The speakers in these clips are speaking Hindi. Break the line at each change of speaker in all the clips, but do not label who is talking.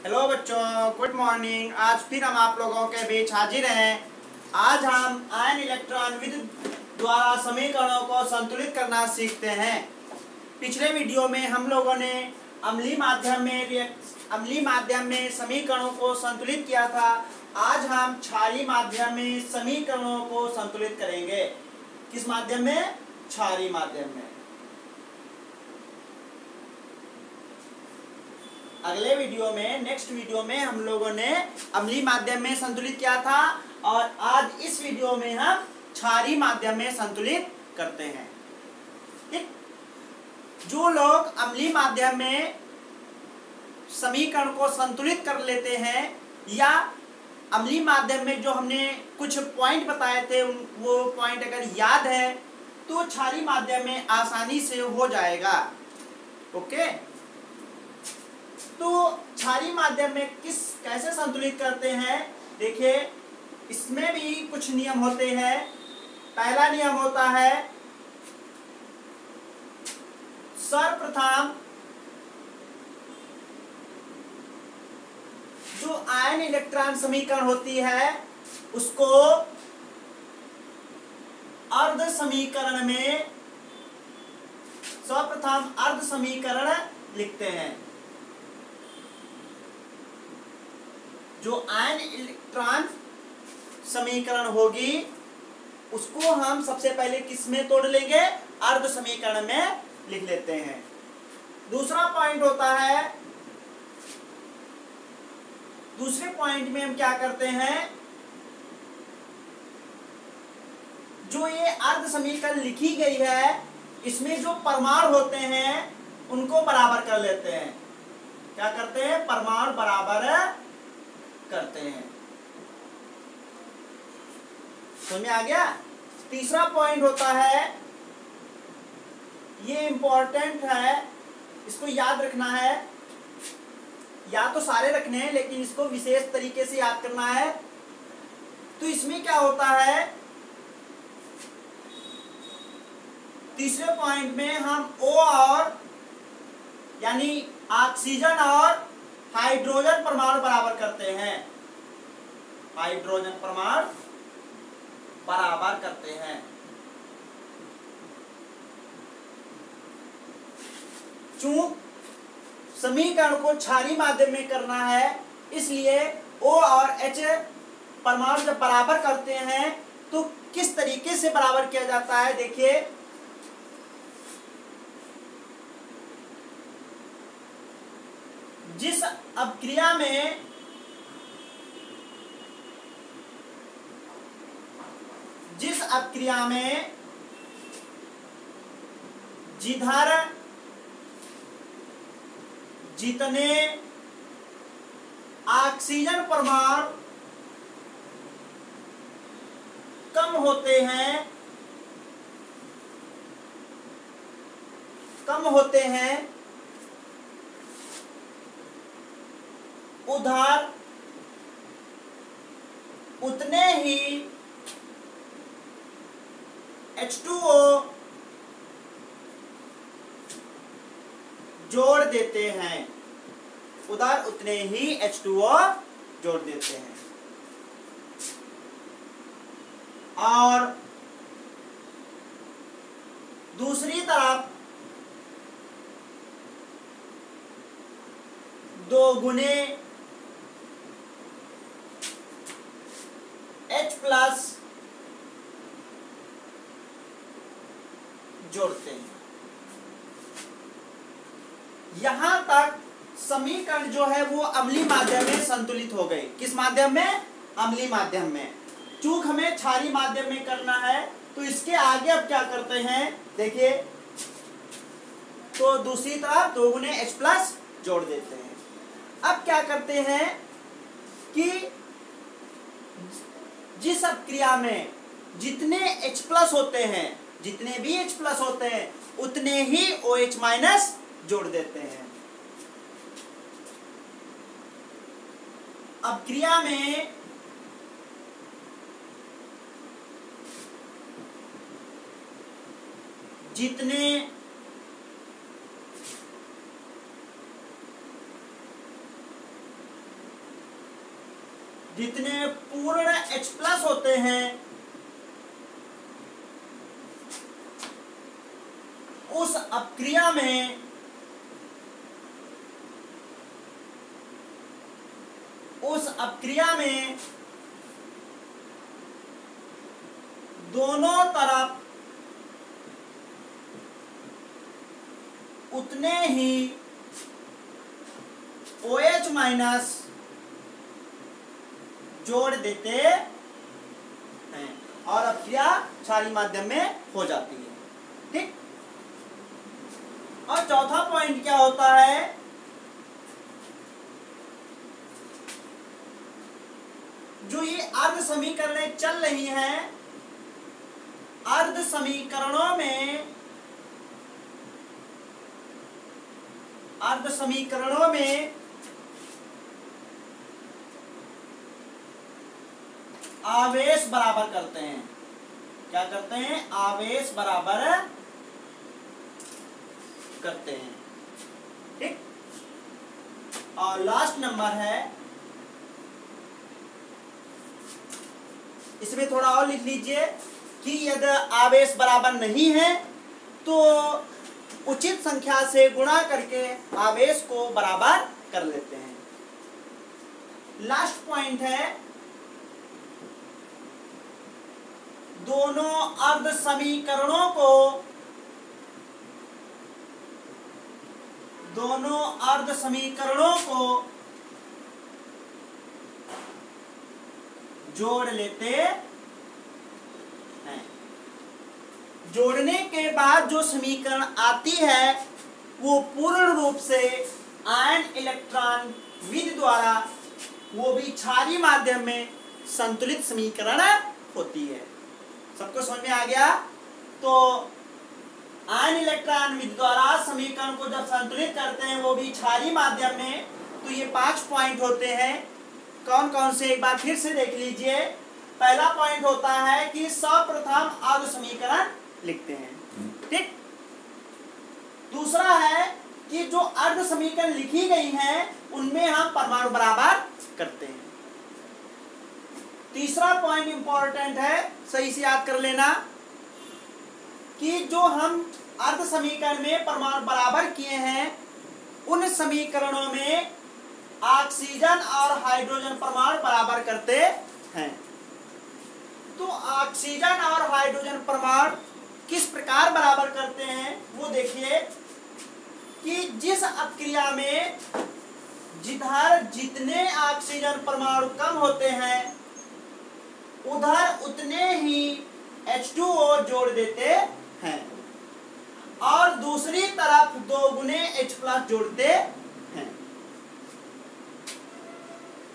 हेलो बच्चों, गुड मॉर्निंग। आज फिर हम आप लोगों के बीच हाजिर हैं। आज हम आयन इलेक्ट्रॉन विद्युत द्वारा समीकरणों को संतुलित करना सीखते हैं। पिछले वीडियो में हम लोगों ने अम्लीय माध्यम में समीकरणों को संतुलित किया था। आज हम क्षारीय माध्यम में समीकरणों को संतुलित करेंगे। किस माध्यम में? क्षारीय माध्यम में। अगले वीडियो में, नेक्स्ट वीडियो में हम लोगों ने अम्लीय माध्यम में संतुलित किया था और आज इस वीडियो में हम क्षारीय माध्यम में संतुलित करते हैं। ठीक? जो लोग अम्लीय माध्यम में समीकरण को संतुलित कर लेते हैं या अम्लीय माध्यम में जो हमने कुछ पॉइंट बताए थे वो पॉइंट अगर याद है तो क्षारीय माध्यम में आसानी से हो जाएगा। ओके, तो क्षारीय माध्यम में कैसे संतुलित करते हैं? देखिए, इसमें भी कुछ नियम होते हैं। पहला नियम होता है, सर्वप्रथम जो आयन इलेक्ट्रॉन समीकरण होती है उसको अर्ध समीकरण में सर्वप्रथम अर्ध समीकरण लिखते हैं। जो आयन इलेक्ट्रॉन समीकरण होगी उसको हम सबसे पहले किस में तोड़ लेंगे? अर्ध समीकरण में लिख लेते हैं। दूसरा पॉइंट होता है, दूसरे पॉइंट में हम क्या करते हैं, जो ये अर्ध समीकरण लिखी गई है इसमें जो परमाणु होते हैं उनको बराबर कर लेते हैं। क्या करते हैं? परमाणु बराबर करते हैं। समझ में आ गया? तीसरा पॉइंट होता है, ये इंपॉर्टेंट है, इसको याद रखना है। या तो सारे रखने हैं लेकिन इसको विशेष तरीके से याद करना है। तो इसमें क्या होता है, तीसरे पॉइंट में हम O और यानी ऑक्सीजन और हाइड्रोजन परमाणु बराबर करते हैं। हाइड्रोजन परमाणु बराबर करते हैं। चूंकि समीकरण को क्षारीय माध्यम में करना है इसलिए O और H परमाणु जब बराबर करते हैं तो किस तरीके से बराबर किया जाता है? देखिए, जिस अपक्रिया में जिधर जितने ऑक्सीजन परमाणु कम होते हैं उधर उतने ही H2O जोड़ देते हैं। उधर उतने ही H2O जोड़ देते हैं। और दूसरी तरफ 2 गुने H+ जोड़ते हैं। यहां तक समीकरण जो है वो अम्लीय माध्यम में संतुलित हो गए। किस माध्यम में? अम्लीय माध्यम में। चूंकि हमें क्षारीय माध्यम में करना है तो इसके आगे अब क्या करते हैं, देखिए, तो दूसरी तरफ 2 गुने H+ जोड़ देते हैं। अब क्या करते हैं कि जिस अपक्रिया में जितने H+ होते हैं, जितने भी H+ होते हैं उतने ही OH- जोड़ देते हैं। अपक्रिया में जितने जितने पूर्ण H प्लस होते हैं उस अपक्रिया में दोनों तरफ उतने ही OH माइनस जोड़ देते हैं और अपक्रिया क्षारीय माध्यम में हो जाती है। ठीक। और चौथा पॉइंट क्या होता है, जो ये अर्ध समीकरणें चल रही हैं, अर्ध समीकरणों में आवेश बराबर करते हैं। क्या करते हैं? आवेश बराबर करते हैं। ठीक। और लास्ट नंबर है, इसमें थोड़ा और लिख लीजिए कि यदि आवेश बराबर नहीं है तो उचित संख्या से गुणा करके आवेश को बराबर कर लेते हैं। लास्ट पॉइंट है, दोनों अर्ध समीकरणों को जोड़ लेते हैं। जोड़ने के बाद जो समीकरण आती है वो पूर्ण रूप से आयन इलेक्ट्रॉन विधि द्वारा, वो भी क्षारीय माध्यम में संतुलित समीकरण होती है। सबको समझ में आ गया? तो आयन इलेक्ट्रॉन विधि द्वारा समीकरण को जब संतुलित करते हैं वो भी क्षारीय माध्यम में, तो ये 5 पॉइंट होते हैं। कौन कौन से, एक बार फिर से देख लीजिए। पहला पॉइंट होता है कि सर्वप्रथम अर्ध समीकरण लिखते हैं। ठीक। दूसरा है कि जो अर्ध समीकरण लिखी गई हैं उनमें हम परमाणु बराबर करते हैं। तीसरा पॉइंट इंपॉर्टेंट है, सही से याद कर लेना कि जो हम अर्ध समीकरण में परमाणु बराबर किए हैं उन समीकरणों में ऑक्सीजन और हाइड्रोजन परमाणु बराबर करते हैं। तो ऑक्सीजन और हाइड्रोजन परमाणु किस प्रकार बराबर करते हैं वो देखिए कि जिस अपक्रिया में जिधर जितने ऑक्सीजन परमाणु कम होते हैं उधर उतने ही H2O जोड़ देते हैं और दूसरी तरफ 2 गुने H+ जोड़ते हैं।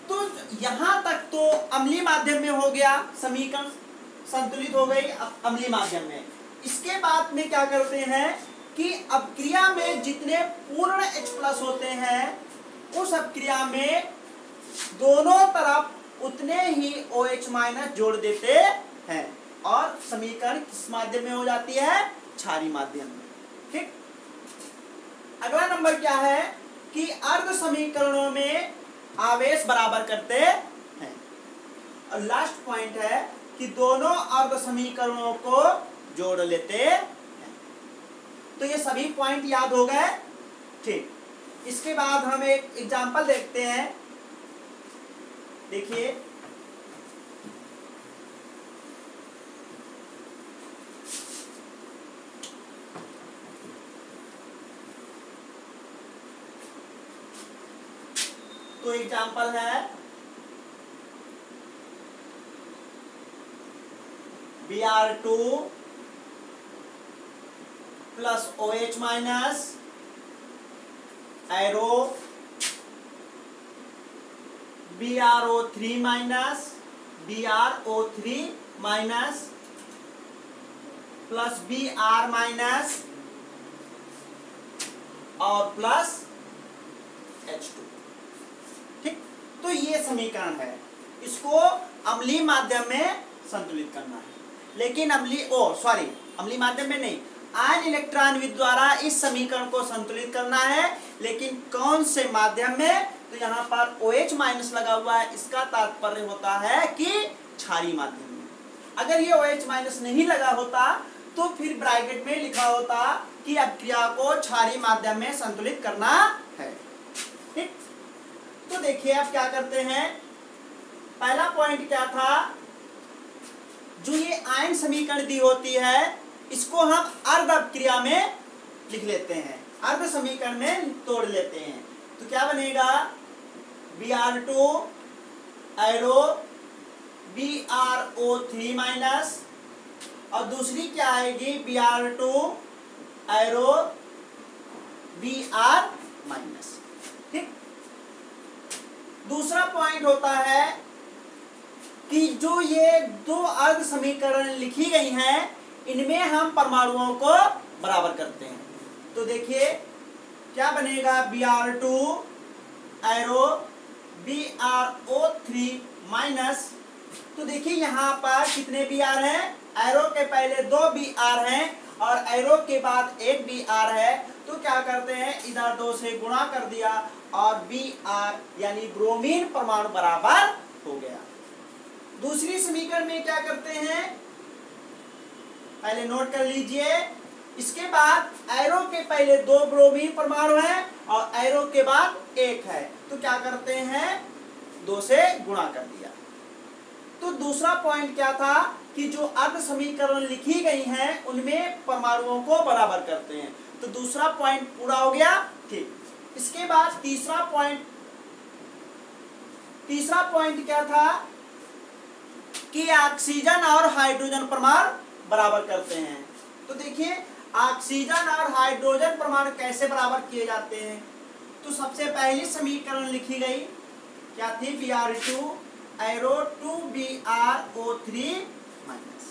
तो यहां तक तो अम्लीय माध्यम में हो गया, समीकरण संतुलित हो गई अम्लीय माध्यम में। इसके बाद में क्या करते हैं कि अपक्रिया में जितने पूर्ण H+ होते हैं उस अपक्रिया में दोनों तरफ उतने ही OH- जोड़ देते हैं और समीकरण किस माध्यम में हो जाती है? क्षारीय माध्यम में। ठीक। अगला नंबर क्या है कि अर्ध समीकरणों में आवेश बराबर करते हैं। और लास्ट पॉइंट है कि दोनों अर्ध समीकरणों को जोड़ लेते हैं। तो ये सभी पॉइंट याद हो गए। ठीक। इसके बाद हम एक एग्जांपल देखते हैं। देखिए, तो एग्जांपल है Br2 plus OH minus arrow BrO3 minus BrO3 minus plus Br minus और प्लस H2। ठीक। तो ये समीकरण है, इसको अम्लीय माध्यम में संतुलित करना है। लेकिन अम्लीय माध्यम में नहीं, आयन इलेक्ट्रॉन द्वारा इस समीकरण को संतुलित करना है, लेकिन कौन से माध्यम में? तो यहाँ पर OH माइनस लगा हुआ है, इसका तात्पर्य होता है कि क्षारीय माध्यम में। अगर ये OH माइनस नहीं लगा होता तो फिर ब्रैकेट में लिखा होता कि अभिक्रिया को क्षारीय माध्यम में संतुलित करना है। ठीक, तो देखिए अब क्या करते हैं। पहला पॉइंट क्या था, जो ये आयन समीकरण दी होती है इसको हम अर्ध अभिक्रिया में लिख लेते हैं, अर्ध समीकरण में तोड़ लेते हैं। तो क्या बनेगा, Br2 एरो BrO3 माइनस, और दूसरी क्या आएगी Br2 एरो Br माइनस। ठीक, दूसरा पॉइंट होता है कि जो ये दो अर्ध समीकरण लिखी गई हैं इनमें हम परमाणुओं को बराबर करते हैं। तो देखिए क्या बनेगा, Br2 एरो BrO3 माइनस। तो देखिए यहाँ पर कितने Br हैं, एरो के पहले 2 Br हैं और एरो के बाद 1 Br है। तो क्या करते हैं, इधर 2 से गुणा कर दिया और Br यानी ब्रोमीन परमाणु बराबर हो गया। दूसरी समीकरण में क्या करते हैं, पहले नोट कर लीजिए। इसके बाद एरो के पहले 2 ब्रोमीन परमाणु हैं और एरो के बाद 1 है। तो क्या करते हैं, 2 से गुणा कर दिया। तो दूसरा पॉइंट क्या था कि जो अर्ध समीकरण लिखी गई हैं उनमें परमाणुओं को बराबर करते हैं। तो दूसरा पॉइंट पूरा हो गया। ठीक, इसके बाद तीसरा पॉइंट क्या था कि ऑक्सीजन और हाइड्रोजन परमाणु बराबर करते हैं। तो देखिए ऑक्सीजन और हाइड्रोजन परमाणु कैसे बराबर किए जाते हैं। तो सबसे पहली समीकरण लिखी गई क्या थी, Br2 एरो 2BrO3 माइनस।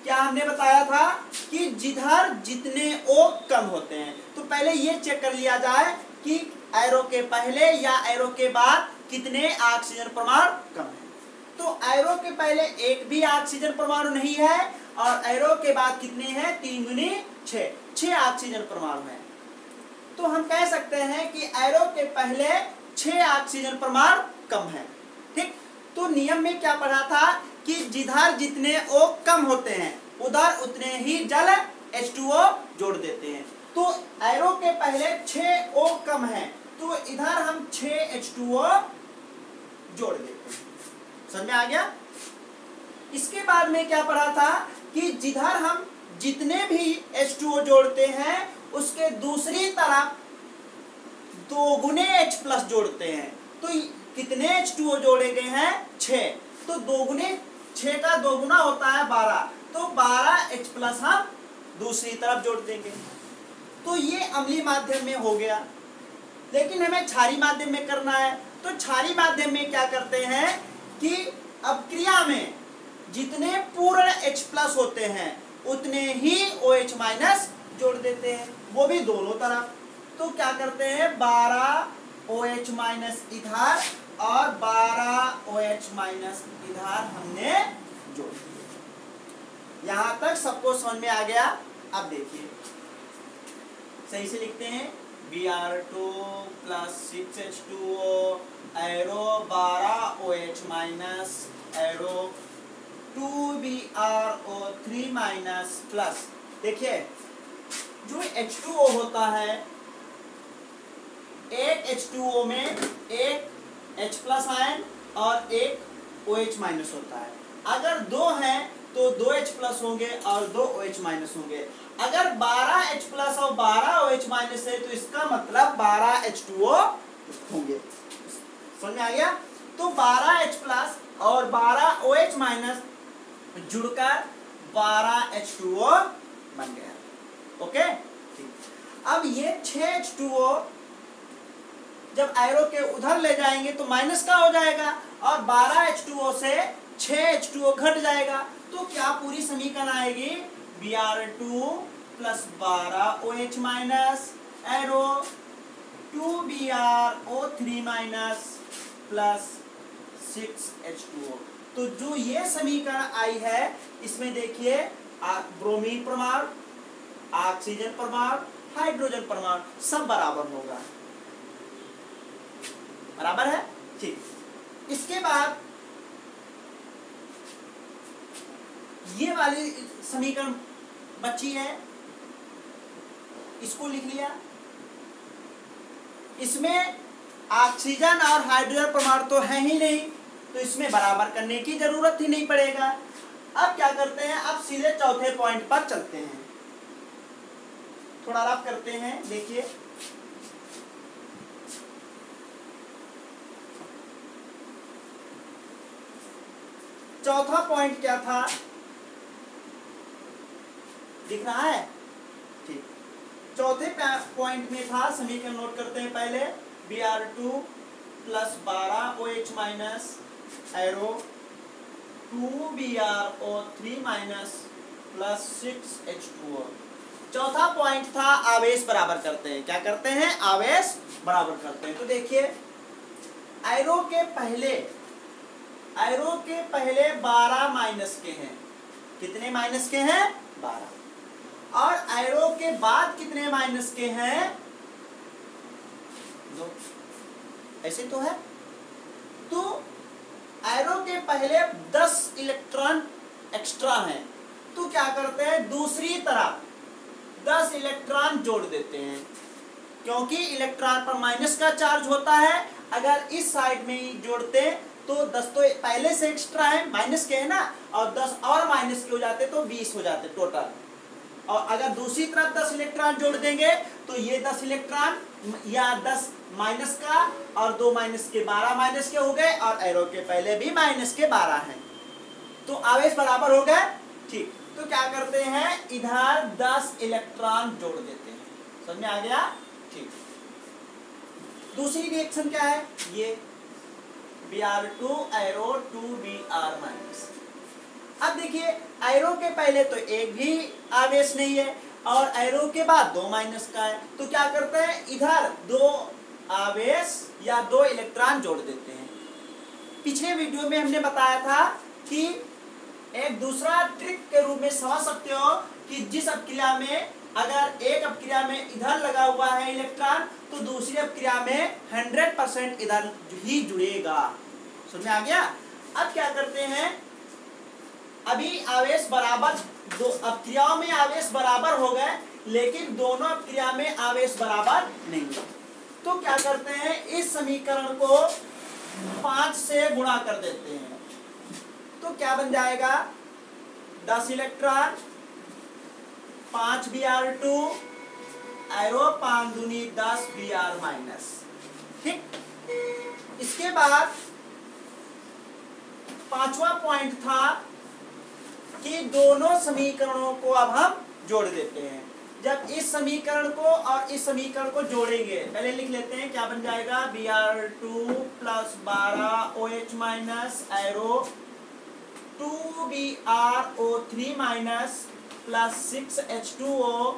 क्या हमने बताया था कि जिधर जितने O कम होते हैं, तो पहले ये चेक कर लिया जाए कि एरो के पहले या एरो के बाद कितने ऑक्सीजन परमाणु कम है। तो एरो के पहले एक भी ऑक्सीजन परमाणु नहीं है और एरो के बाद कितने हैं, 3 दूनी 6 ऑक्सीजन परमाणु हैं। तो हम कह सकते हैं कि एरो के पहले 6 ऑक्सीजन परमाणु कम है। ठीक, तो नियम में क्या पढ़ा था कि जिधर जितने O कम होते हैं उधर उतने ही जल H2O जोड़ देते हैं। तो एरो के पहले 6 O कम है तो इधर हम 6 H2O जोड़ देते हैं। समझ में आ गया। इसके बाद में क्या पढ़ा था कि जिधर हम जितने भी H2O जोड़ते हैं उसके दूसरी तरफ 2 गुने H+ जोड़ते हैं। तो कितने H2O जोड़े गए हैं, 6। तो 2 गुने 6 का 2 गुना होता है 12, तो 12 H+ हम दूसरी तरफ जोड़ देंगे। तो ये अम्लीय माध्यम में हो गया। लेकिन हमें क्षारीय माध्यम में करना है। तो क्षारीय माध्यम में क्या करते हैं कि अभिक्रिया में जितने पूर्ण H+ होते हैं उतने ही OH- जोड़ देते हैं, वो भी दोनों तरफ। तो क्या करते हैं, 12 OH- इधर और 12 OH- इधर हमने जोड़ दिए। यहां तक सबको समझ में आ गया। अब देखिए सही से लिखते हैं, Br2 + 6H2O arrow 12 OH- arrow 2BrO3- plus. देखिए जो H2O होता है, एक H2O में एक H+ आयन और एक OH- होता है। अगर 2 हैं तो 2 H+ होंगे और 2 OH- होंगे। अगर 12 H+ और 12 OH- है तो इसका मतलब 12 H2O होंगे। समझ में आ गया। तो 12 H+ और 12 OH- जुड़कर 12 H2O बन गया। ओके, अब ये 6 H2O जब एरो के उधर ले जाएंगे तो माइनस का हो जाएगा और 12 H2O से 6 H2O घट जाएगा। तो क्या पूरी समीकरण आएगी, Br2 + 12 OH- arrow 2BrO3- plus 6 H2O। तो जो ये समीकरण आई है इसमें देखिए ब्रोमीन परमाणु, ऑक्सीजन परमाणु, हाइड्रोजन परमाणु सब बराबर होगा। बराबर है, ठीक। इसके बाद ये वाली समीकरण बची है, इसको लिख लिया। इसमें ऑक्सीजन और हाइड्रोजन परमाणु तो है ही नहीं, तो इसमें बराबर करने की जरूरत ही नहीं पड़ेगा। अब क्या करते हैं, अब सीधे चौथे पॉइंट पर चलते हैं। थोड़ा रफ करते हैं, देखिए चौथा पॉइंट क्या था, दिख रहा है, ठीक। चौथे पॉइंट में था, समीकरण नोट करते हैं पहले, Br2 plus 12OH minus arrow 2BrO3 minus plus 6H2O। चौथा पॉइंट था आवेश बराबर करते हैं। क्या करते हैं, आवेश बराबर करते हैं। तो देखिए एरो के पहले 12 माइनस के हैं। कितने माइनस के हैं, 12। और एरो के बाद कितने माइनस के हैं, 2। ऐसे तो है। तो एरो के पहले 10 इलेक्ट्रॉन एक्स्ट्रा हैं, तो क्या करते हैं, दूसरी तरफ 10 इलेक्ट्रॉन जोड़ देते हैं, क्योंकि इलेक्ट्रॉन पर माइनस का चार्ज होता है। अगर इस साइड में ही जोड़ते तो 10 तो पहले से एक्स्ट्रा है, माइनस के है ना, और 10 और माइनस के हो जाते तो 20 हो जाते टोटल। और अगर दूसरी तरफ 10 इलेक्ट्रॉन जोड़ देंगे तो ये 10 इलेक्ट्रॉन या 10 माइनस का और 2 माइनस के 12 माइनस के हो गए, और एरो के पहले भी माइनस के 12 हैं, तो आवेश बराबर हो गए, ठीक। तो क्या करते हैं, इधर 10 इलेक्ट्रॉन जोड़ देते हैं। समझ में आ गया, ठीक। दूसरी रिएक्शन क्या है, ये Br2 एरो 2Br माइनस। अब देखिए एरो के पहले तो एक भी आवेश नहीं है, और एरो के बाद 2 माइनस का है, तो क्या करते हैं, इधर 2 आवेश या 2 इलेक्ट्रॉन जोड़ देते हैं। पिछले वीडियो में हमने बताया था कि एक दूसरा ट्रिक के रूप में समझ सकते हो कि जिस अपक्रिया में अगर एक अपक्रिया में इधर लगा हुआ है इलेक्ट्रॉन, तो दूसरी अपक्रिया में 100% इधर ही जुड़ेगा। समझ में आ गया। अब क्या करते हैं, अभी आवेश बराबर, दो अपक्रियाओं में आवेश बराबर हो गए, लेकिन दोनों अपक्रिया में आवेश बराबर नहीं है। तो क्या करते हैं, इस समीकरण को 5 से गुणा कर देते हैं, तो क्या बन जाएगा, 10 इलेक्ट्रॉन 5 Br2 एरो 5 दूनी 10 Br माइनस, ठीक। इसके बाद पांचवा पॉइंट था कि दोनों समीकरणों को अब हम जोड़ देते हैं। जब इस समीकरण को और इस समीकरण को जोड़ेंगे, पहले लिख लेते हैं, क्या बन जाएगा, Br2 plus 12OH minus arrow 2BrO3 minus plus 6H2O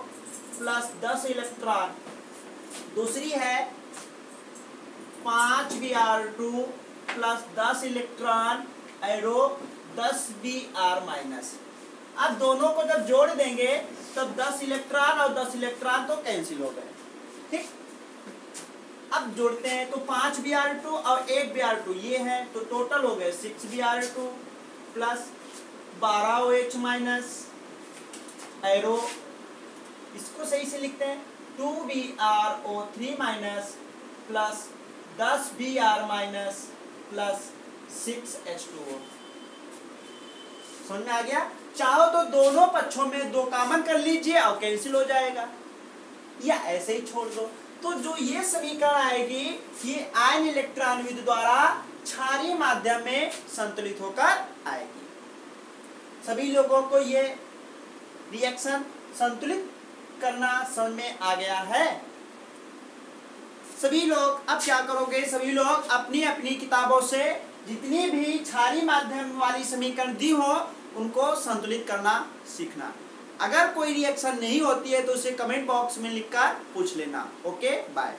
plus 10 electron. दूसरी है 5 Br2 plus 10 electron arrow 10 Br minus. अब दोनों को जब जोड़ देंगे तब 10 इलेक्ट्रॉन और 10 इलेक्ट्रॉन तो कैंसिल हो गए, ठीक। अब जोड़ते हैं तो 5 Br2 और 1 Br2 ये है, तो टोटल हो गए 6 Br2 plus 12OH minus arrow, इसको सही से लिखते हैं 2BrO3 minus plus 10 Br minus plus 6H2O। समझ में आ गया। चाहो तो दोनों पक्षों में 2 कॉमन कर लीजिए और कैंसिल हो जाएगा, या ऐसे ही छोड़ दो। तो जो ये समीकरण आएगी, ये आयन इलेक्ट्रॉन विद्युत द्वारा क्षारीय माध्यम में संतुलित होकर आएगी। सभी लोगों को ये रिएक्शन संतुलित करना समझ में आ गया है। सभी लोग अब क्या करोगे, सभी लोग अपनी अपनी किताबों से जितनी भी क्षारीय माध्यम वाली समीकरण दी हो उनको संतुलित करना सीखना। अगर कोई रिएक्शन नहीं होती है तो उसे कमेंट बॉक्स में लिखकर पूछ लेना। Okay, bye.